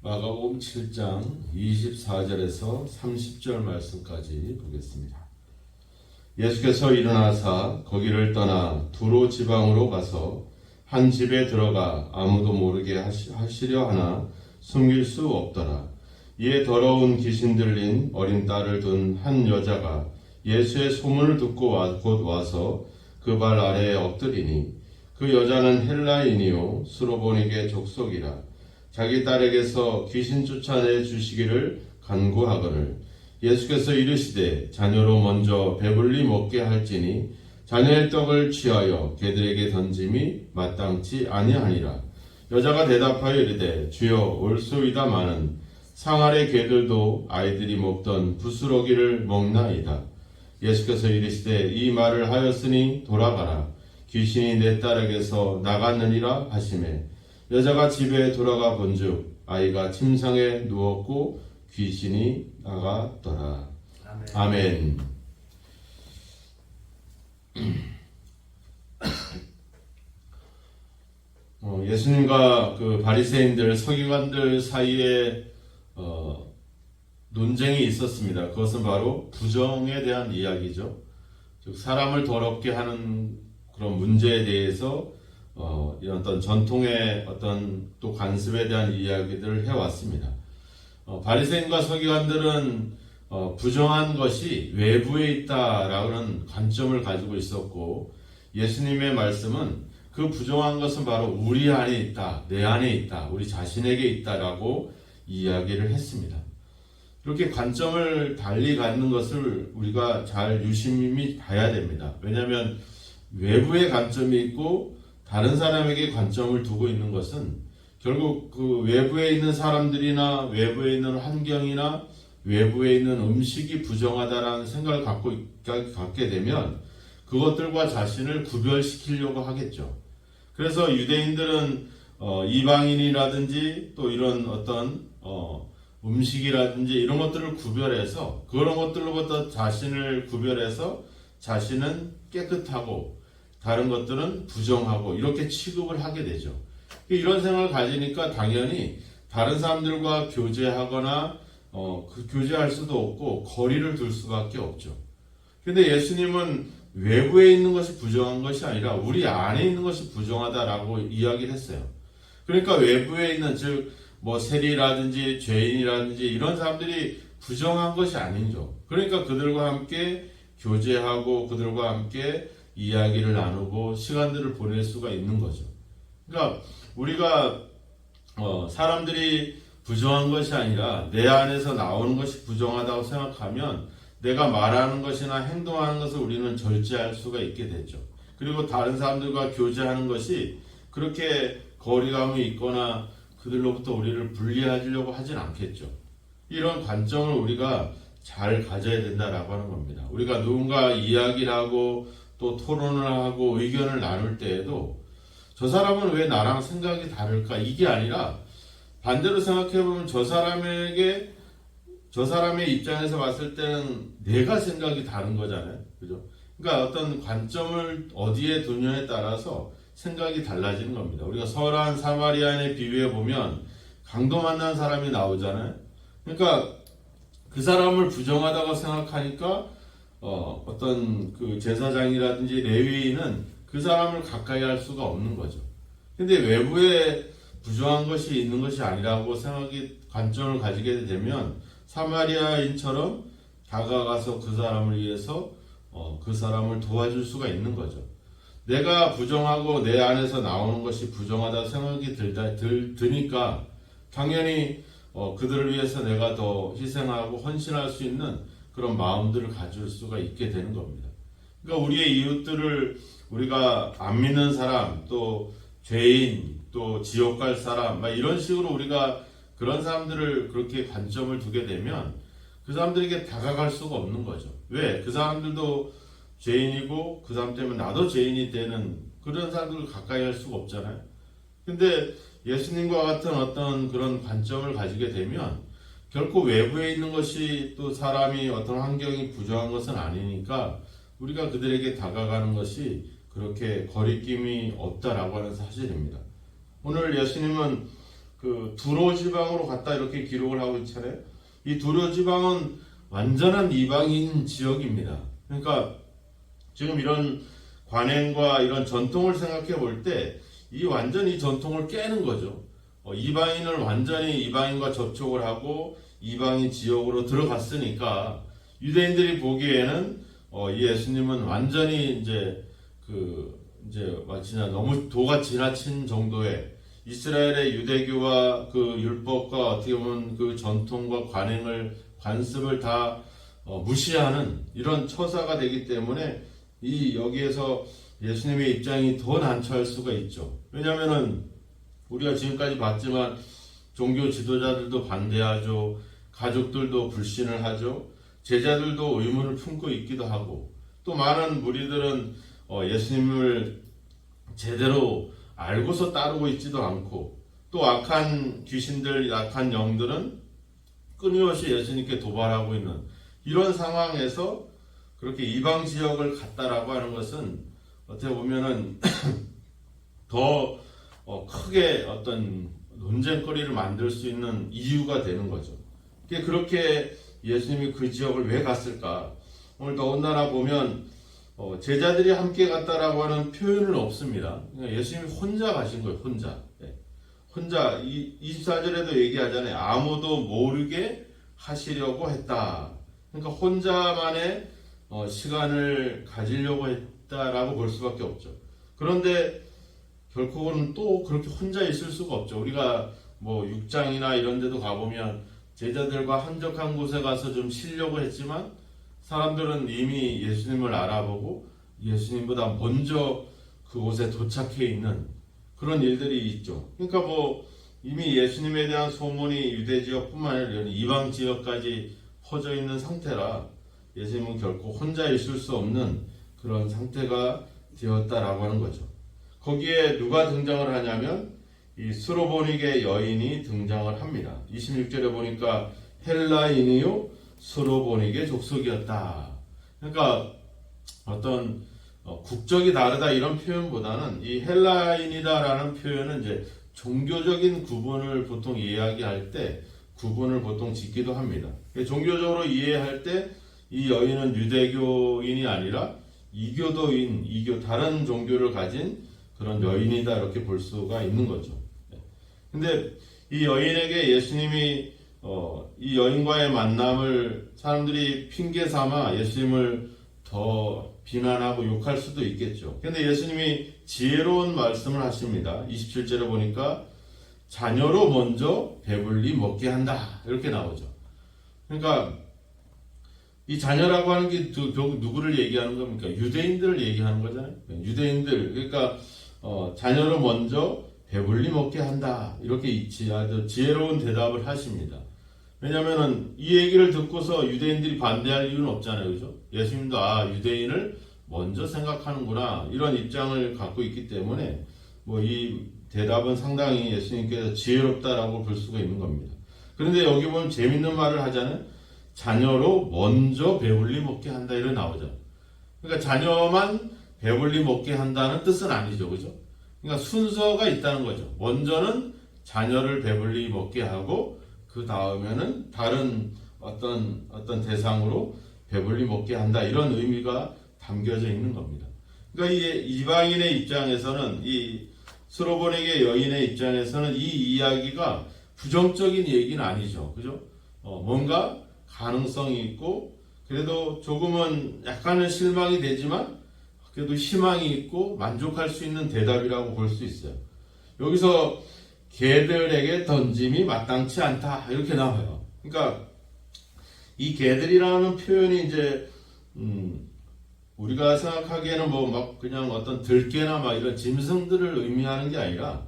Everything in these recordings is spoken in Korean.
마가복음 7장 24절에서 30절 말씀까지 보겠습니다. 예수께서 일어나사 거기를 떠나 두로 지방으로 가서 한 집에 들어가 아무도 모르게 하시려 하나 숨길 수 없더라. 이에 더러운 귀신 들린 어린 딸을 둔 한 여자가 예수의 소문을 듣고 곧 와서 그 발 아래에 엎드리니 그 여자는 헬라인이요 수로보니게 족속이라. 자기 딸에게서 귀신 쫓아내 주시기를 간구하거늘 예수께서 이르시되 자녀로 먼저 배불리 먹게 할지니 자녀의 떡을 취하여 개들에게 던짐이 마땅치 아니하니라. 여자가 대답하여 이르되 주여 올소이다마는 상 아래 개들도 아이들이 먹던 부스러기를 먹나이다. 예수께서 이르시되 이 말을 하였으니 돌아가라. 귀신이 내 딸에게서 나갔느니라 하시매 여자가 집에 돌아가 본즉 아이가 침상에 누웠고 귀신이 나갔더라. 아멘. 예수님과 그 바리새인들, 서기관들 사이에 논쟁이 있었습니다. 그것은 바로 부정에 대한 이야기죠. 즉 사람을 더럽게 하는 그런 문제에 대해서 이런 어떤 전통의 어떤 또 관습에 대한 이야기들을 해왔습니다. 바리새인과 서기관들은 부정한 것이 외부에 있다라는 관점을 가지고 있었고 예수님의 말씀은 그 부정한 것은 바로 우리 안에 있다, 내 안에 있다, 우리 자신에게 있다라고 이야기를 했습니다. 이렇게 관점을 달리 갖는 것을 우리가 잘 유심히 봐야 됩니다. 왜냐하면 외부의 관점이 있고 다른 사람에게 관점을 두고 있는 것은 결국 그 외부에 있는 사람들이나 외부에 있는 환경이나 외부에 있는 음식이 부정하다라는 생각을 갖게 되면 그것들과 자신을 구별시키려고 하겠죠. 그래서 유대인들은 이방인이라든지 또 이런 어떤 음식이라든지 이런 것들을 구별해서 그런 것들로부터 자신을 구별해서 자신은 깨끗하고 다른 것들은 부정하고 이렇게 취급을 하게 되죠. 이런 생각을 가지니까 당연히 다른 사람들과 교제하거나 교제할 수도 없고 거리를 둘 수밖에 없죠. 근데 예수님은 외부에 있는 것이 부정한 것이 아니라 우리 안에 있는 것이 부정하다라고 이야기를 했어요. 그러니까 외부에 있는 즉 세리라든지 죄인이라든지 이런 사람들이 부정한 것이 아니죠. 그러니까 그들과 함께 교제하고 그들과 함께 이야기를 나누고 시간들을 보낼 수가 있는 거죠. 그러니까 우리가 사람들이 부정한 것이 아니라 내 안에서 나오는 것이 부정하다고 생각하면 내가 말하는 것이나 행동하는 것을 우리는 절제할 수가 있게 되죠. 그리고 다른 사람들과 교제하는 것이 그렇게 거리감이 있거나 그들로부터 우리를 분리하려고 하진 않겠죠. 이런 관점을 우리가 잘 가져야 된다라고 하는 겁니다. 우리가 누군가 이야기를 하고 또 토론을 하고 의견을 나눌 때에도 저 사람은 왜 나랑 생각이 다를까? 이게 아니라 반대로 생각해보면 저 사람의 입장에서 봤을 때는 내가 생각이 다른 거잖아요. 그죠? 그러니까 어떤 관점을 어디에 두냐에 따라서 생각이 달라지는 겁니다. 우리가 설한 사마리아인의 비유에 보면 강도 만난 사람이 나오잖아요. 그러니까 그 사람을 부정하다고 생각하니까 어떤 그 제사장이라든지 레위인은 그 사람을 가까이 할 수가 없는 거죠. 근데 외부에 부정한 것이 있는 것이 아니라고 관점을 가지게 되면 사마리아인처럼 다가가서 그 사람을 위해서 그 사람을 도와줄 수가 있는 거죠. 내가 부정하고 내 안에서 나오는 것이 부정하다 생각이 드니까 당연히 그들을 위해서 내가 더 희생하고 헌신할 수 있는 그런 마음들을 가질 수가 있게 되는 겁니다. 그러니까 우리의 이웃들을 우리가 안 믿는 사람, 또 죄인, 또 지옥 갈 사람, 이런 식으로 우리가 그런 사람들을 그렇게 관점을 두게 되면 그 사람들에게 다가갈 수가 없는 거죠. 왜? 그 사람들도 죄인이고 그 사람 때문에 나도 죄인이 되는 그런 사람들을 가까이 할 수가 없잖아요. 근데 예수님과 같은 어떤 그런 관점을 가지게 되면 결코 외부에 있는 것이 또 사람이 어떤 환경이 부정한 것은 아니니까 우리가 그들에게 다가가는 것이 그렇게 거리낌이 없다라고 하는 사실입니다. 오늘 예수님은 그 두로 지방으로 갔다 이렇게 기록을 하고 있잖아요. 이 두로 지방은 완전한 이방인 지역입니다. 그러니까 지금 이런 관행과 이런 전통을 생각해 볼 때 이 완전히 전통을 깨는 거죠. 이방인을 완전히 이방인과 접촉을 하고 이방인 지역으로 들어갔으니까 유대인들이 보기에는 예수님은 완전히 이제 마치 너무 도가 지나친 정도의 이스라엘의 유대교와 그 율법과 어떻게 보면 그 전통과 관습을 다 무시하는 이런 처사가 되기 때문에 여기에서 예수님의 입장이 더 난처할 수가 있죠. 왜냐하면은 우리가 지금까지 봤지만 종교 지도자들도 반대하죠. 가족들도 불신을 하죠. 제자들도 의문을 품고 있기도 하고 또 많은 무리들은 예수님을 제대로 알고서 따르고 있지도 않고 또 악한 귀신들, 악한 영들은 끊임없이 예수님께 도발하고 있는 이런 상황에서 그렇게 이방 지역을 갔다라고 하는 것은 어떻게 보면은 더 크게 어떤 논쟁거리를 만들 수 있는 이유가 되는 거죠. 그렇게 예수님이 그 지역을 왜 갔을까? 오늘 더군다나 보면 제자들이 함께 갔다라고 하는 표현은 없습니다. 예수님이 혼자 가신 거예요. 혼자. 혼자 24절에도 얘기하잖아요. 아무도 모르게 하시려고 했다. 그러니까 혼자만의 시간을 가지려고 했다라고 볼 수밖에 없죠. 그런데 결국은 또 그렇게 혼자 있을 수가 없죠. 우리가 뭐 6장이나 이런 데도 가보면 제자들과 한적한 곳에 가서 좀 쉬려고 했지만 사람들은 이미 예수님을 알아보고 예수님보다 먼저 그곳에 도착해 있는 그런 일들이 있죠. 그러니까 뭐 이미 예수님에 대한 소문이 유대 지역뿐만 아니라 이방 지역까지 퍼져 있는 상태라 예수님은 결코 혼자 있을 수 없는 그런 상태가 되었다라고 하는 거죠. 거기에 누가 등장을 하냐면 이 수로보닉의 여인이 등장을 합니다. 26절에 보니까 헬라인이요 수로보닉의 족속이었다. 그러니까 어떤 국적이 다르다 이런 표현보다는 이 헬라인이다라는 표현은 이제 종교적인 구분을 보통 이야기할 때 구분을 보통 짓기도 합니다. 종교적으로 이해할 때 이 여인은 유대교인이 아니라 이교도인, 다른 종교를 가진 그런 여인이다 이렇게 볼 수가 있는 거죠. 근데 이 여인에게 예수님이 이 여인과의 만남을 사람들이 핑계 삼아 예수님을 더 비난하고 욕할 수도 있겠죠. 근데 예수님이 지혜로운 말씀을 하십니다. 27절에 보니까 자녀로 먼저 배불리 먹게 한다 이렇게 나오죠. 그러니까 이 자녀라고 하는 게 누구를 얘기하는 겁니까? 유대인들을 얘기하는 거잖아요. 유대인들 그러니까 자녀로 먼저 배불리 먹게 한다 이렇게 아주 지혜로운 대답을 하십니다. 왜냐하면 이 얘기를 듣고서 유대인들이 반대할 이유는 없잖아요, 그죠? 예수님도 유대인을 먼저 생각하는구나 이런 입장을 갖고 있기 때문에 뭐 이 대답은 상당히 예수님께서 지혜롭다라고 볼 수가 있는 겁니다. 그런데 여기 보면 재밌는 말을 하잖아요. 자녀로 먼저 배불리 먹게 한다 이런 나오죠. 그러니까 자녀만 배불리 먹게 한다는 뜻은 아니죠, 그죠? 그러니까 순서가 있다는 거죠. 먼저는 자녀를 배불리 먹게 하고 그 다음에는 다른 어떤 대상으로 배불리 먹게 한다 이런 의미가 담겨져 있는 겁니다. 그러니까 이 이방인의 입장에서는 이 스로보닉의 여인의 입장에서는 이 이야기가 부정적인 얘기는 아니죠, 그죠? 뭔가 가능성이 있고 그래도 조금은 약간은 실망이 되지만 그래도 희망이 있고 만족할 수 있는 대답이라고 볼 수 있어요. 여기서 개들에게 던짐이 마땅치 않다 이렇게 나와요. 그러니까 이 개들이라는 표현이 이제 우리가 생각하기에는 뭐 막 그냥 어떤 들개나 막 이런 짐승들을 의미하는 게 아니라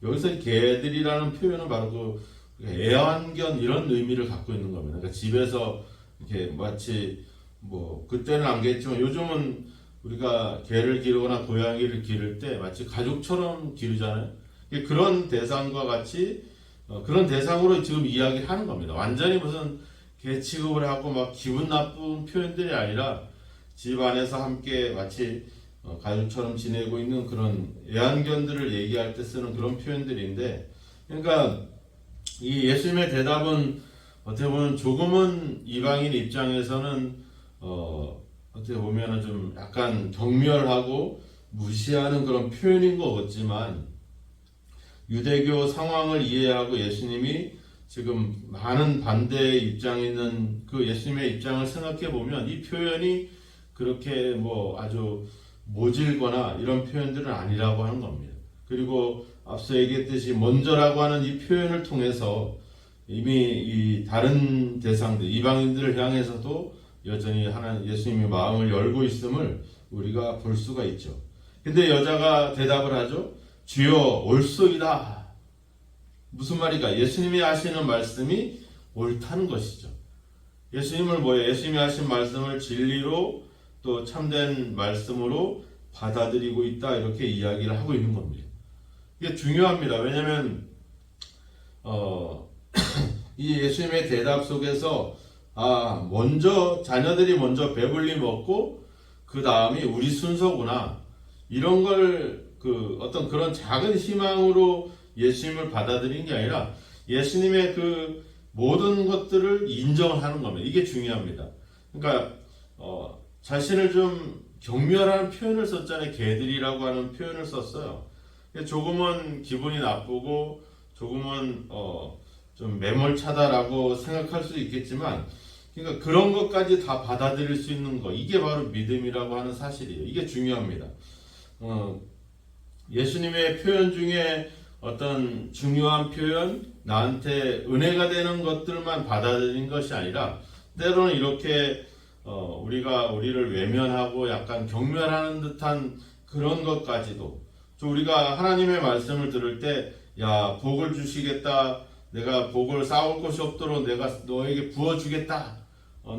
여기서 개들이라는 표현은 바로 그 애완견 이런 의미를 갖고 있는 겁니다. 그러니까 집에서 이렇게 마치 뭐 그때는 안 그랬지만 요즘은 우리가 개를 기르거나 고양이를 기를 때 마치 가족처럼 기르잖아요. 그런 대상과 같이 그런 대상으로 지금 이야기하는 겁니다. 완전히 무슨 개 취급을 하고 막 기분 나쁜 표현들이 아니라 집 안에서 함께 마치 가족처럼 지내고 있는 그런 애완견들을 얘기할 때 쓰는 그런 표현들인데 그러니까 이 예수님의 대답은 어떻게 보면 조금은 이방인 입장에서는 어떻게 보면은 좀 약간 경멸하고 무시하는 그런 표현인 것 같지만, 유대교 상황을 이해하고 예수님이 지금 많은 반대의 입장에 있는 그 예수님의 입장을 생각해 보면 이 표현이 그렇게 뭐 아주 모질거나 이런 표현들은 아니라고 하는 겁니다. 그리고 앞서 얘기했듯이 먼저라고 하는 이 표현을 통해서 이미 이 다른 대상들, 이방인들을 향해서도 여전히 하나님 예수님의 마음을 열고 있음을 우리가 볼 수가 있죠. 근데 여자가 대답을 하죠. 주여 옳소이다. 무슨 말일까? 예수님이 하시는 말씀이 옳다는 것이죠. 예수님을 뭐예요? 예수님이 하신 말씀을 진리로 또 참된 말씀으로 받아들이고 있다, 이렇게 이야기를 하고 있는 겁니다. 이게 중요합니다. 왜냐하면 이 예수님의 대답 속에서 먼저 자녀들이 먼저 배불리 먹고 그 다음이 우리 순서구나, 이런 걸 어떤 그런 작은 희망으로 예수님을 받아들이는 게 아니라 예수님의 그 모든 것들을 인정하는 겁니다. 이게 중요합니다. 그러니까 자신을 좀 경멸하는 표현을 썼잖아요. 개들이라고 하는 표현을 썼어요. 조금은 기분이 나쁘고 조금은 좀 매몰차다라고 생각할 수 있겠지만, 그러니까 그런 것까지 다 받아들일 수 있는 거, 이게 바로 믿음이라고 하는 사실이에요. 이게 중요합니다. 예수님의 표현 중에 어떤 중요한 표현, 나한테 은혜가 되는 것들만 받아들인 것이 아니라 때로는 이렇게 우리가 우리를 외면하고 약간 경멸하는 듯한 그런 것까지도, 우리가 하나님의 말씀을 들을 때 야, 복을 주시겠다, 내가 복을 쌓을 곳이 없도록 내가 너에게 부어주겠다,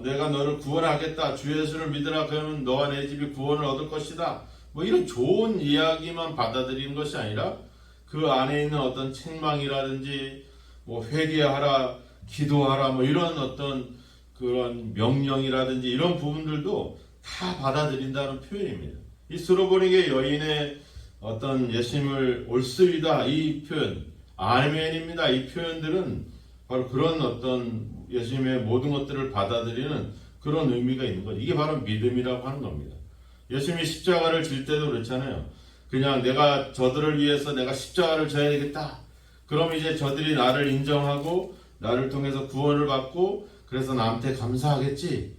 내가 너를 구원하겠다, 주 예수를 믿으라, 그러면 너와 내 집이 구원을 얻을 것이다, 뭐 이런 좋은 이야기만 받아들이는 것이 아니라 그 안에 있는 어떤 책망이라든지 뭐 회개하라, 기도하라, 뭐 이런 어떤 그런 명령이라든지 이런 부분들도 다 받아들인다는 표현입니다. 이 스로보닉의 여인의 어떤 예수님을 옳습니다, 이 표현, 아멘입니다, 이 표현들은 바로 그런 어떤 예수님의 모든 것들을 받아들이는 그런 의미가 있는 거죠. 이게 바로 믿음이라고 하는 겁니다. 예수님이 십자가를 질 때도 그렇잖아요. 그냥 내가 저들을 위해서 내가 십자가를 져야 되겠다, 그럼 이제 저들이 나를 인정하고 나를 통해서 구원을 받고 그래서 나한테 감사하겠지,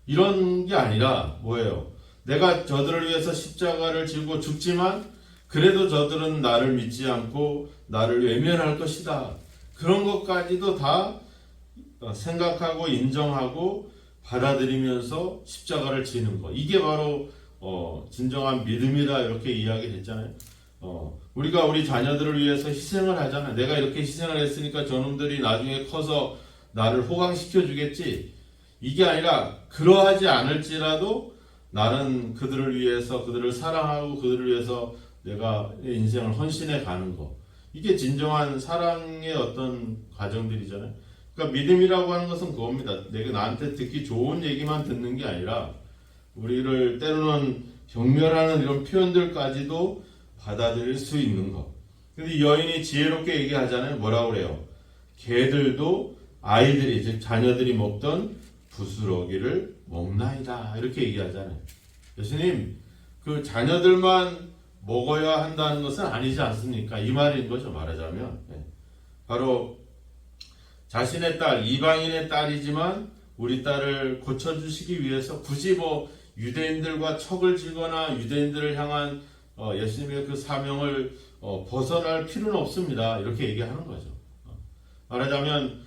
이런 게 아니라 뭐예요? 내가 저들을 위해서 십자가를 지고 죽지만 그래도 저들은 나를 믿지 않고 나를 외면할 것이다, 그런 것까지도 다 생각하고 인정하고 받아들이면서 십자가를 지는 것, 이게 바로 진정한 믿음이다, 이렇게 이야기했잖아요. 우리가 우리 자녀들을 위해서 희생을 하잖아요. 내가 이렇게 희생을 했으니까 저놈들이 나중에 커서 나를 호강시켜 주겠지, 이게 아니라 그러하지 않을지라도 나는 그들을 위해서, 그들을 사랑하고 그들을 위해서 내가 인생을 헌신해 가는 거, 이게 진정한 사랑의 어떤 과정들이잖아요. 그러니까 믿음이라고 하는 것은 그겁니다. 내가 나한테 듣기 좋은 얘기만 듣는 게 아니라 우리를 때로는 경멸하는 이런 표현들까지도 받아들일 수 있는 것. 근데 이 여인이 지혜롭게 얘기하잖아요. 뭐라고 그래요? 개들도 아이들이, 즉 자녀들이 먹던 부스러기를 먹나이다, 이렇게 얘기하잖아요. 예수님, 그 자녀들만 먹어야 한다는 것은 아니지 않습니까? 이 말인 거죠, 말하자면. 바로 자신의 딸, 이방인의 딸이지만 우리 딸을 고쳐주시기 위해서 굳이 뭐 유대인들과 척을 지거나 유대인들을 향한 예수님의 그 사명을 벗어날 필요는 없습니다, 이렇게 얘기하는 거죠. 말하자면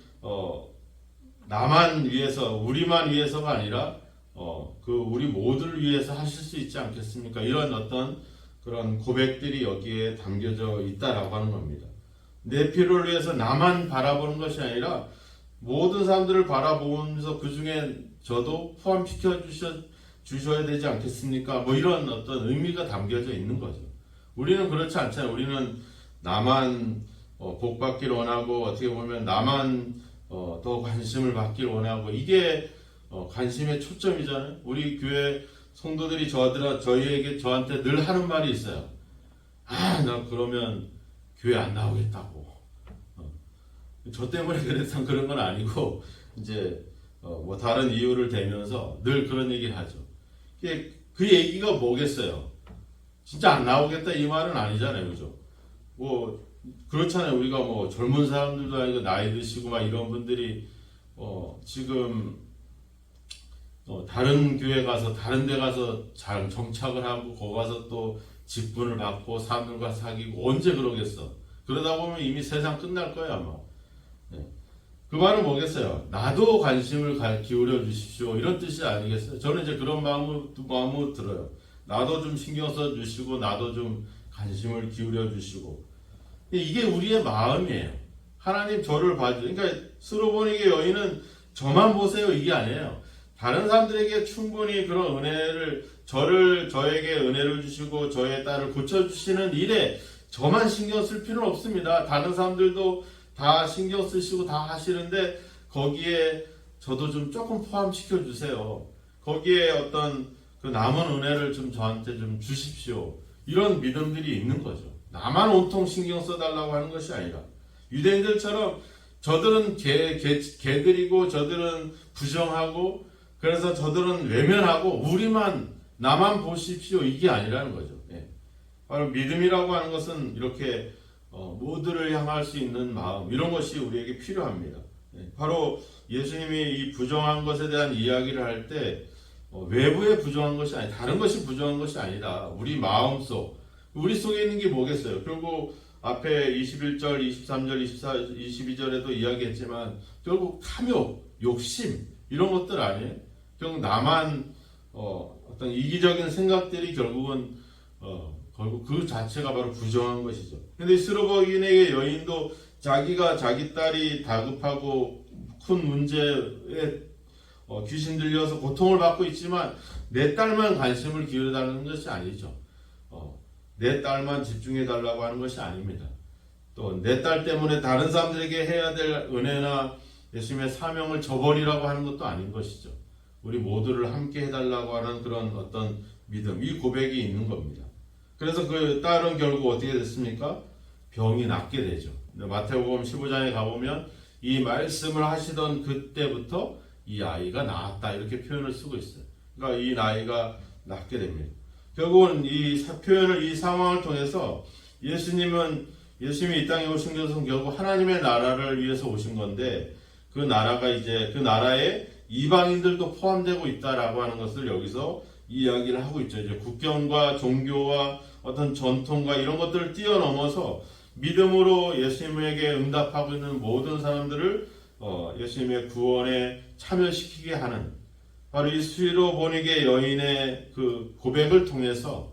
나만 위해서, 우리만 위해서가 아니라 그 우리 모두를 위해서 하실 수 있지 않겠습니까? 이런 어떤 그런 고백들이 여기에 담겨져 있다라고 하는 겁니다. 내 필요를 위해서 나만 바라보는 것이 아니라 모든 사람들을 바라보면서 그 중에 저도 포함시켜 주셔야 되지 않겠습니까? 뭐 이런 어떤 의미가 담겨져 있는 거죠. 우리는 그렇지 않잖아요. 우리는 나만 복 받기를 원하고, 어떻게 보면 나만 더 관심을 받기를 원하고, 이게 관심의 초점이잖아요. 우리 교회 성도들이 저한테 늘 하는 말이 있어요. 나 그러면 교회 안 나오겠다고. 저 때문에 그랬던 그런 건 아니고 이제 뭐 다른 이유를 대면서 늘 그런 얘기를 하죠. 그 얘기가 뭐겠어요? 진짜 안 나오겠다 이 말은 아니잖아요, 그죠? 뭐 그렇잖아요. 우리가 뭐 젊은 사람들도 아니고 나이 드시고 막 이런 분들이 지금 다른 교회 가서 다른 데 가서 잘 정착을 하고 거기 가서 또 직분을 받고 사람들과 사귀고 언제 그러겠어? 그러다 보면 이미 세상 끝날 거야 아마. 네. 그 말은 뭐겠어요? 나도 관심을 기울여 주십시오 이런 뜻이 아니겠어요? 저는 이제 그런 마음으로 들어요. 나도 좀 신경 써 주시고 나도 좀 관심을 기울여 주시고 이게 우리의 마음이에요. 하나님 저를 봐주. 그러니까 스로보니게 여인은 저만 보세요 이게 아니에요. 다른 사람들에게 충분히 그런 은혜를 저에게 은혜를 주시고 저의 딸을 고쳐주시는 일에 저만 신경 쓸 필요는 없습니다. 다른 사람들도 다 신경 쓰시고 다 하시는데 거기에 저도 좀 조금 포함시켜 주세요. 거기에 어떤 그 남은 은혜를 좀 저한테 좀 주십시오. 이런 믿음들이 있는 거죠. 나만 온통 신경 써달라고 하는 것이 아니라 유대인들처럼 저들은 개들이고 저들은 부정하고 그래서 저들은 외면하고 나만 보십시오 이게 아니라는 거죠. 예. 바로 믿음이라고 하는 것은 이렇게 모두를 향할 수 있는 마음 이런 것이 우리에게 필요합니다. 예. 바로 예수님이 이 부정한 것에 대한 이야기를 할 때 외부에 부정한 것이 아니 다른 것이 부정한 것이 아니다. 우리 마음속 우리 속에 있는 게 뭐겠어요? 결국 앞에 21절, 23절, 24, 22절에도 이야기했지만 결국 탐욕, 욕심 이런 것들 아니에요? 결국 나만 어떤 이기적인 생각들이 결국 그 자체가 바로 부정한 것이죠. 근데 스로버긴에게 여인도 자기가 자기 딸이 다급하고 큰 문제에 귀신 들려서 고통을 받고 있지만 내 딸만 관심을 기울여달라는 것이 아니죠. 내 딸만 집중해달라고 하는 것이 아닙니다. 또 내 딸 때문에 다른 사람들에게 해야 될 은혜나 예수님의 사명을 저버리라고 하는 것도 아닌 것이죠. 우리 모두를 함께 해달라고 하는 그런 어떤 믿음, 이 고백이 있는 겁니다. 그래서 그 딸은 결국 어떻게 됐습니까? 병이 낫게 되죠. 마태복음 15장에 가보면 이 말씀을 하시던 그때부터 이 아이가 나았다 이렇게 표현을 쓰고 있어요. 그러니까 이 아이가 낫게 됩니다. 결국은 이 표현을 이 상황을 통해서 예수님이 이 땅에 오신 것은 결국 하나님의 나라를 위해서 오신 건데 그 나라가 이제 그 나라에 이방인들도 포함되고 있다라고 하는 것을 여기서 이야기를 하고 있죠. 이제 국경과 종교와 어떤 전통과 이런 것들을 뛰어넘어서 믿음으로 예수님에게 응답하고 있는 모든 사람들을 예수님의 구원에 참여시키게 하는 바로 이 스로보니게 여인의 그 고백을 통해서